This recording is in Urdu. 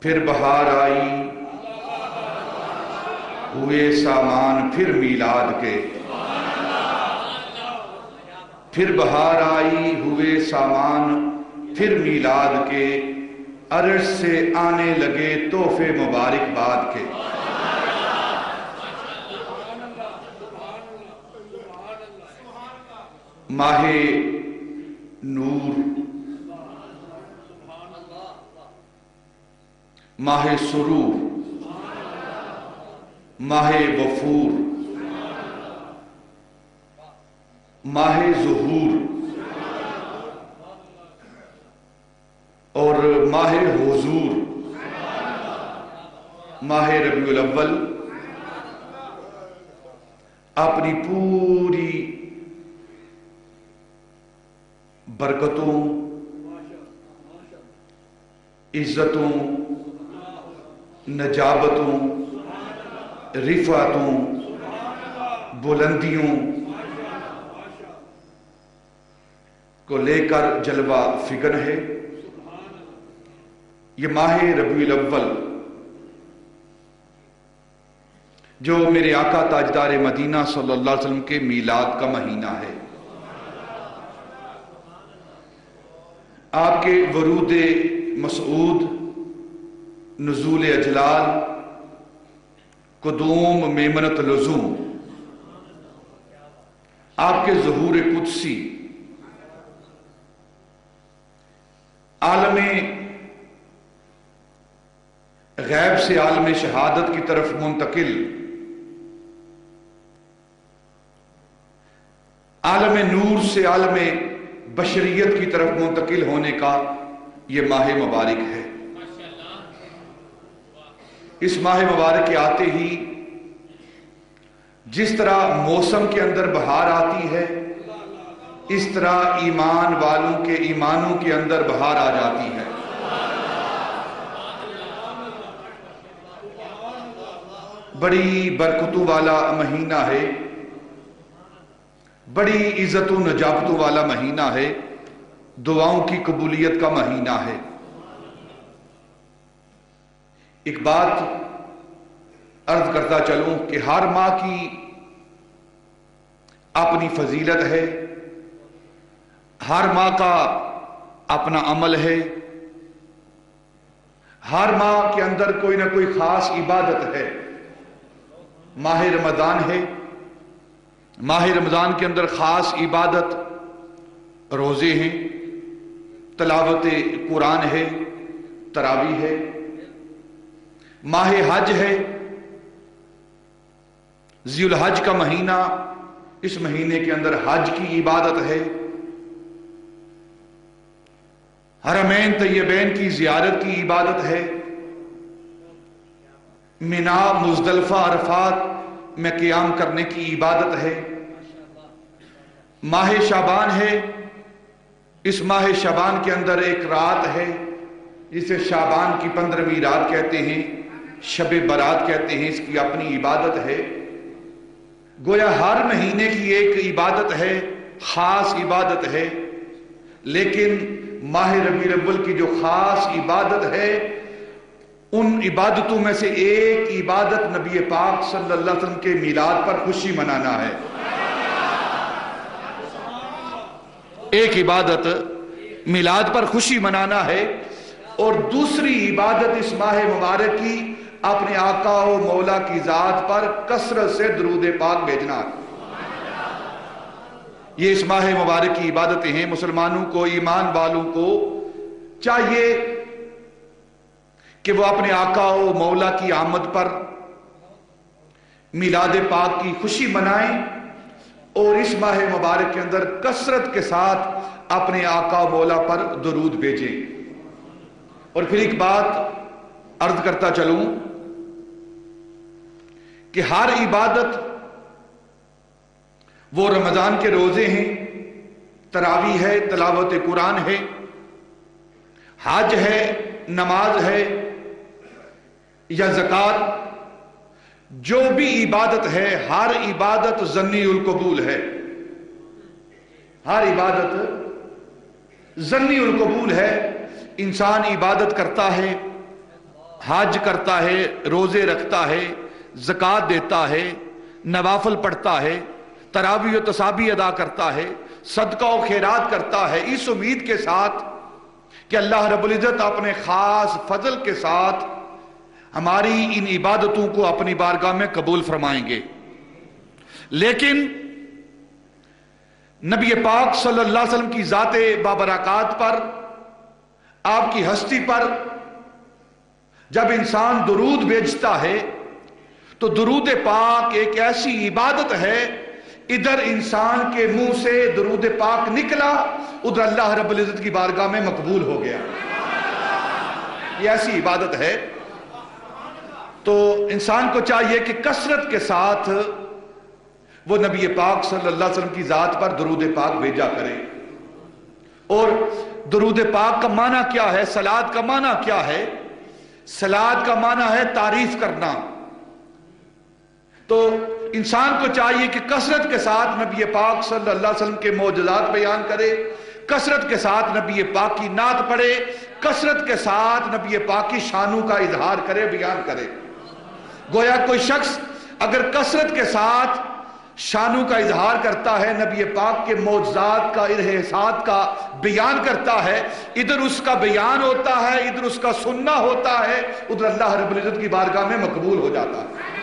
پھر بہار آئی ہوئے سامان پھر میلاد کے، پھر بہار آئی ہوئے سامان پھر میلاد کے، عرش سے آنے لگے تحفے مبارک باد کے۔ ماہ نور، ماہ سرور، ماہ وفور، ماہ ظہور اور ماہ حضور، ماہ ربیع الاول اپنی پوری برکتوں، عزتوں، نجابتوں، رفعتوں، بلندیوں کو لے کر جلوہ فکن ہے۔ یہ ماہ ربیع الاول جو میرے آقا تاجدار مدینہ صلی اللہ علیہ وسلم کے میلاد کا مہینہ ہے، آپ کے ورود مسعود، نزول اجلال، قدوم میمنت لزوم، آپ کے ظہور قدسی، عالم غیب سے عالم شہادت کی طرف منتقل، عالم نور سے عالم بشریت کی طرف منتقل ہونے کا یہ ماہ مبارک ہے۔ اس ماہ مبارک کے آتے ہی جس طرح موسم کے اندر بہار آتی ہے، اس طرح ایمان والوں کے ایمانوں کے اندر بہار آ جاتی ہے۔ بڑی برکتوں والا مہینہ ہے، بڑی عزت و نجابتوں والا مہینہ ہے، دعاؤں کی قبولیت کا مہینہ ہے۔ ایک بات عرض کرتا چلوں کہ ہر ماہ کی اپنی فضیلت ہے، ہر ماہ کا اپنا عمل ہے، ہر ماہ کے اندر کوئی نہ کوئی خاص عبادت ہے۔ ماہ رمضان ہے، ماہ رمضان کے اندر خاص عبادت روزے ہیں، تلاوت قرآن ہے، تراویح ہے۔ ماہ حج ہے، ذی الحج کا مہینہ، اس مہینے کے اندر حج کی عبادت ہے، حرمین طیبین کی زیارت کی عبادت ہے، منا مزدلفہ عرفات میں قیام کرنے کی عبادت ہے۔ ماہ شعبان ہے، اس ماہ شعبان کے اندر ایک رات ہے جسے شعبان کی 15ویں رات کہتے ہیں، شب برات کہتے ہیں، اس کی اپنی عبادت ہے۔ گویا ہر مہینے کی ایک عبادت ہے، خاص عبادت ہے، لیکن ماہ ربیع الاول کی جو خاص عبادت ہے، ان عبادتوں میں سے ایک عبادت نبی پاک صلی اللہ علیہ وسلم کے میلاد پر خوشی منانا ہے۔ ایک عبادت میلاد پر خوشی منانا ہے، اور دوسری عبادت اس ماہ مبارک کی اپنے آقا و مولا کی ذات پر کثرت سے درود پاک بھیجنا ہے۔ یہ اس ماہ مبارک کی عبادتیں ہیں۔ مسلمانوں کو، ایمان والوں کو چاہیے کہ وہ اپنے آقا و مولا کی آمد پر میلاد پاک کی خوشی منائیں، اور اس ماہ مبارک کے اندر کثرت کے ساتھ اپنے آقا و مولا پر درود بھیجیں۔ اور پھر ایک بات عرض کرتا چلوں کہ ہر عبادت، وہ رمضان کے روزے ہیں، تراویح ہے، تلاوت قرآن ہے، حج ہے، نماز ہے یا زکوٰۃ، جو بھی عبادت ہے، ہر عبادت ظنی القبول ہے۔ ہر عبادت ظنی القبول ہے۔ انسان عبادت کرتا ہے، حج کرتا ہے، روزے رکھتا ہے، زکوٰۃ دیتا ہے، نوافل پڑھتا ہے، تراویح و تسابیح ادا کرتا ہے، صدقہ و خیرات کرتا ہے، اس امید کے ساتھ کہ اللہ رب العزت اپنے خاص فضل کے ساتھ ہماری ان عبادتوں کو اپنی بارگاہ میں قبول فرمائیں گے۔ لیکن نبی پاک صلی اللہ علیہ وسلم کی ذات بابرکات پر، آپ کی ہستی پر جب انسان درود بھیجتا ہے تو درود پاک ایک ایسی عبادت ہے، ادھر انسان کے منہ سے درود پاک نکلا، ادھر اللہ رب العزت کی بارگاہ میں مقبول ہو گیا۔ یہ ایسی عبادت ہے، تو انسان کو چاہیے کہ کثرت کے ساتھ وہ نبی پاک صلی اللہ علیہ وسلم کی ذات پر درود پاک بھیجا کرے۔ اور درود پاک کا معنی کیا ہے؟ صلوات کا معنی کیا ہے؟ صلوات کا معنی ہے تعریف کرنا۔ تو انسان کو چاہیے کہ کثرت کے ساتھ نبی پاک صلی اللہ علیہ وسلم کے معجزات بیان کرے، کثرت کے ساتھ نبی پاک کی نعت پڑھے، کثرت کے ساتھ نبی پاک کی شانوں کا اظہار کرے، بیان کرے۔ گویا کوئی شخص اگر کثرت کے ساتھ شانوں کا اظہار کرتا ہے، نبی پاک کے معجزات کا، ارحاسات کا بیان کرتا ہے، ادھر اس کا بیان ہوتا ہے، ادھر اس کا سننا ہوتا ہے، ادھر اللہ رب العزت کی بارگاہ میں مقبول ہو جاتا ہے۔